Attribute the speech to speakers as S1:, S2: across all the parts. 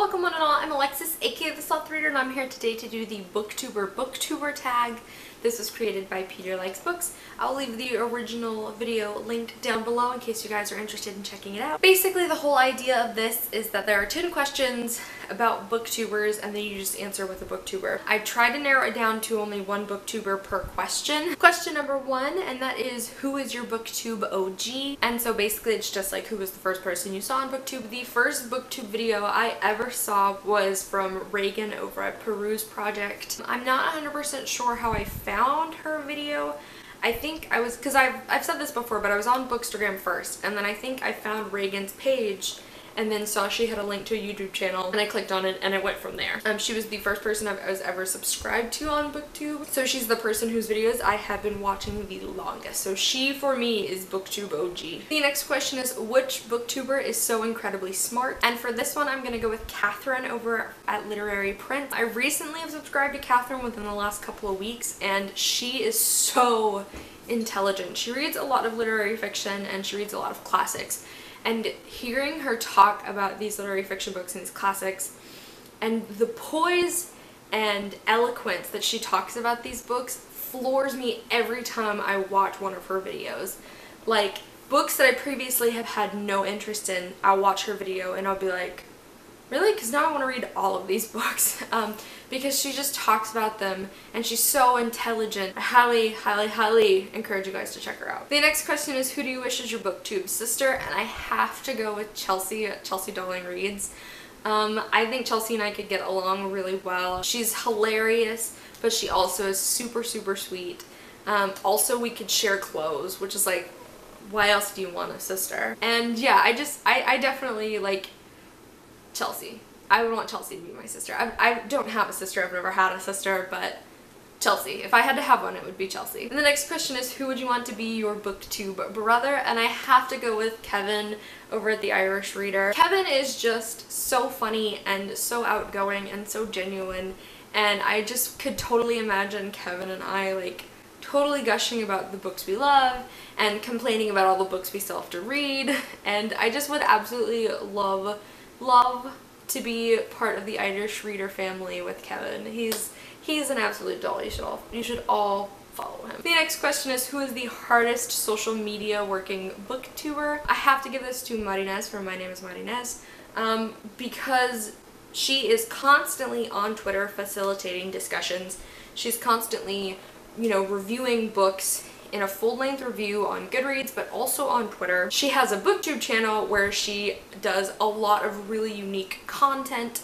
S1: welcome one and all. I'm Alexis, aka the Sloth Reader, and I'm here today to do the Booktuber Booktuber Tag. This was created by Peter Likes Books. I'll leave the original video linked down below in case you guys are interested in checking it out. Basically, the whole idea of this is that there are 10 questions about booktubers, and then you just answer with a booktuber. I tried to narrow it down to only one booktuber per question. Question number 1, and that is, who is your booktube OG? And so basically it's just like, who was the first person you saw on booktube? The first booktube video I ever saw was from Reagan over at Peruse Project. I'm not 100% sure how I found her video. I think I was, because I've said this before, but I was on Bookstagram first, and then I think I found Reagan's page and then saw she had a link to a YouTube channel, and I clicked on it and it went from there. She was the first person I was ever subscribed to on Booktube, so she's the person whose videos I have been watching the longest. So she, for me, is Booktube OG. The next question is, which booktuber is so incredibly smart? And for this one, I'm gonna go with Catherine over at Literary Print. I recently have subscribed to Catherine within the last couple of weeks, and she is so intelligent. She reads a lot of literary fiction and she reads a lot of classics. And hearing her talk about these literary fiction books and these classics, and the poise and eloquence that she talks about these books floors me every time I watch one of her videos. Like, books that I previously have had no interest in, I'll watch her video and I'll be like, really? Because now I want to read all of these books. Because she just talks about them and she's so intelligent. I highly encourage you guys to check her out. The next question is, who do you wish is your booktube sister? And I have to go with Chelsea at Chelsea Darling Reads. I think Chelsea and I could get along really well. She's hilarious, but she also is super sweet. Also, we could share clothes, which is like, why else do you want a sister? And yeah, I definitely like Chelsea. I would want Chelsea to be my sister. I don't have a sister, I've never had a sister, but Chelsea. If I had to have one, it would be Chelsea. And the next question is, who would you want to be your booktube brother? And I have to go with Kevin over at The Irish Reader. Kevin is just so funny and so outgoing and so genuine, and I just could totally imagine Kevin and I like totally gushing about the books we love and complaining about all the books we still have to read, and I just would absolutely love to be part of the Irish Reader family with Kevin. He's an absolute doll. You should all follow him. The next question is, who is the hardest social media working booktuber? I have to give this to Marinez from My Name is Marinez, because she is constantly on Twitter facilitating discussions. She's constantly, you know, reviewing books in a full-length review on Goodreads, but also on Twitter. She has a booktube channel where she does a lot of really unique content,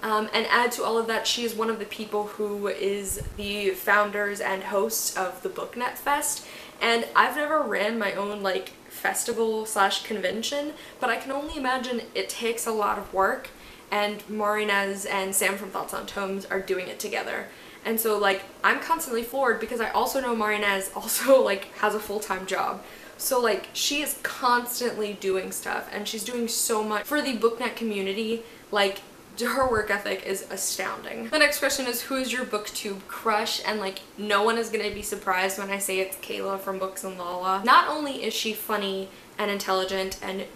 S1: and add to all of that, she is one of the people who is the founders and hosts of the BookNet Fest, and I've never ran my own like festival / convention, but I can only imagine it takes a lot of work, and Marinez and Sam from Thoughts on Tomes are doing it together. And so like, I'm constantly floored because I also know Marinez also like has a full-time job. So like, she is constantly doing stuff and she's doing so much for the BookNet community. Like, her work ethic is astounding. The next question is, who is your booktube crush? And like, no one is gonna be surprised when I say it's Kayla from Books and Lala. Not only is she funny and intelligent and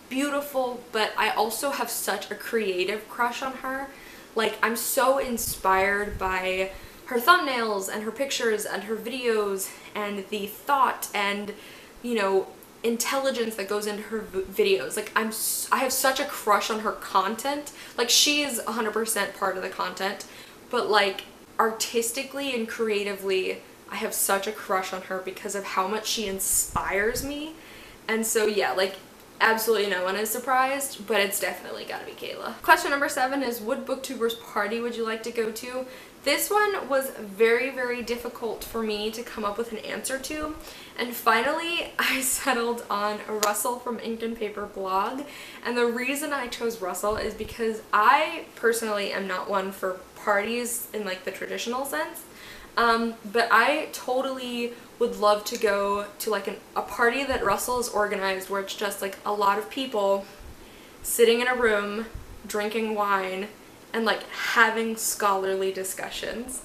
S1: beautiful, but I also have such a creative crush on her. Like, I'm so inspired by her thumbnails and her pictures and her videos and the thought and, you know, intelligence that goes into her videos. Like, I have such a crush on her content. Like, she is 100% part of the content, but like, artistically and creatively, I have such a crush on her because of how much she inspires me. And so yeah, like, absolutely no one is surprised, but it's definitely gotta be Kayla. Question number 7 is, what booktuber's party would you like to go to? This one was very difficult for me to come up with an answer to, and finally I settled on Russell from Ink and Paper blog. And the reason I chose Russell is because I personally am not one for parties in like the traditional sense, but I totally would love to go to like a party that Russell has organized where it's just like a lot of people sitting in a room drinking wine and like having scholarly discussions.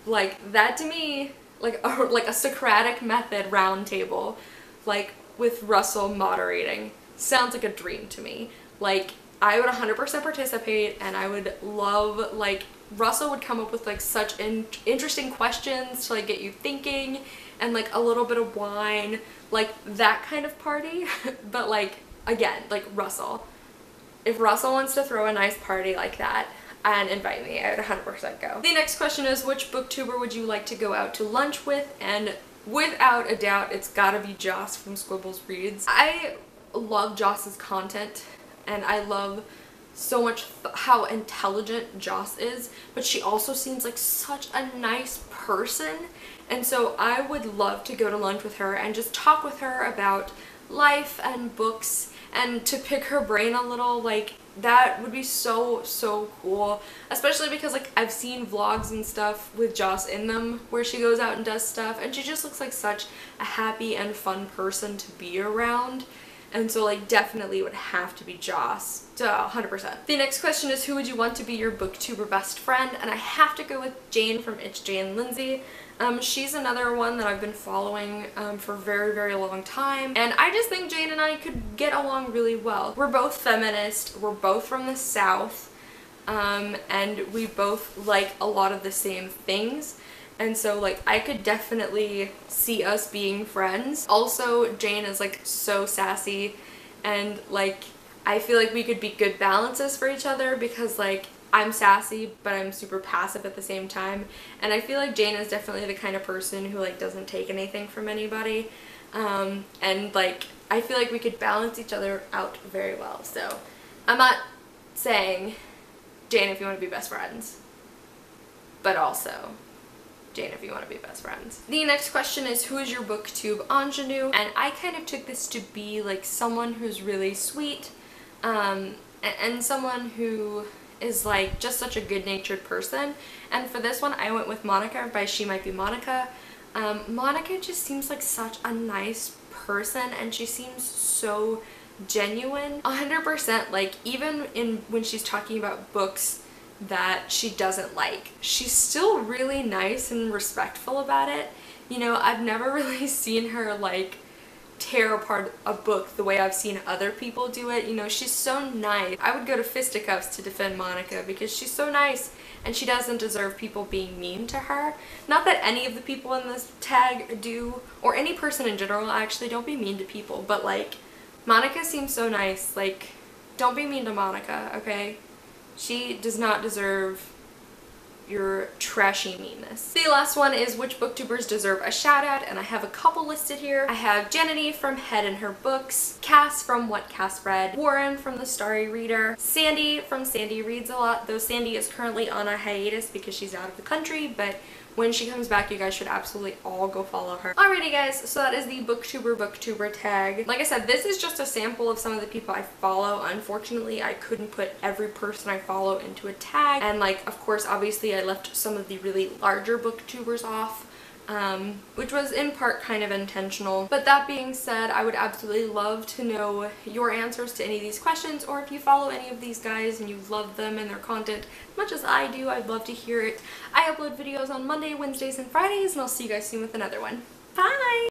S1: Like, that to me, like a Socratic method round table, like with Russell moderating, sounds like a dream to me. Like, I would 100% participate, and I would love, like, Russell would come up with like such interesting questions to like get you thinking, and like a little bit of wine, like that kind of party. But like, again, like Russell, if Russell wants to throw a nice party like that and invite me, I would 100% go. The next question is, which booktuber would you like to go out to lunch with? And without a doubt, it's gotta be Joss from Squibbles Reads. I love Joss's content, and I love so much how intelligent Joss is, but she also seems like such a nice person, and so I would love to go to lunch with her and just talk with her about life and books, and to pick her brain a little. Like, that would be so cool, especially because like I've seen vlogs and stuff with Joss in them where she goes out and does stuff, and she just looks like such a happy and fun person to be around. And so like definitely would have to be Joss, 100%. The next question is, who would you want to be your booktuber best friend? And I have to go with Jane from It's Jane Lindsay. She's another one that I've been following for a very long time, and I just think Jane and I could get along really well. We're both feminist, we're both from the South, and we both like a lot of the same things. And so like I could definitely see us being friends. Also, Jane is like so sassy, and like I feel like we could be good balances for each other, because like I'm sassy but I'm super passive at the same time, and I feel like Jane is definitely the kind of person who like doesn't take anything from anybody, and like I feel like we could balance each other out very well. So I'm not saying Jane if you want to be best friends, but also Jane if you want to be best friends. The next question is, who is your booktube ingenue? And I kind of took this to be like someone who's really sweet, and someone who is like just such a good-natured person. And for this one I went with Monica by She Might Be Monica. Monica just seems like such a nice person, and she seems so genuine. 100%, like even when she's talking about books that she doesn't like, she's still really nice and respectful about it. You know, I've never really seen her like tear apart a book the way I've seen other people do it. You know, she's so nice. I would go to fisticuffs to defend Monica because she's so nice, and she doesn't deserve people being mean to her. Not that any of the people in this tag do, or any person in general actually. Don't be mean to people, but like Monica seems so nice. Like, don't be mean to Monica, okay? She does not deserve your trashy meanness. The last one is, which booktubers deserve a shout out? And I have a couple listed here. I have Janity from Head in Her Books, Cass from What Cass Read, Warren from The Starry Reader, Sandy from Sandy Reads a Lot, though Sandy is currently on a hiatus because she's out of the country, but when she comes back, you guys should absolutely all go follow her. Alrighty guys, so that is the Booktuber Booktuber tag. Like I said, this is just a sample of some of the people I follow. Unfortunately, I couldn't put every person I follow into a tag, and like, of course, obviously I left some of the really larger booktubers off, which was in part kind of intentional. But that being said, I would absolutely love to know your answers to any of these questions, or if you follow any of these guys and you love them and their content as much as I do, I'd love to hear it. I upload videos on Monday, Wednesdays, and Fridays, and I'll see you guys soon with another one. Bye!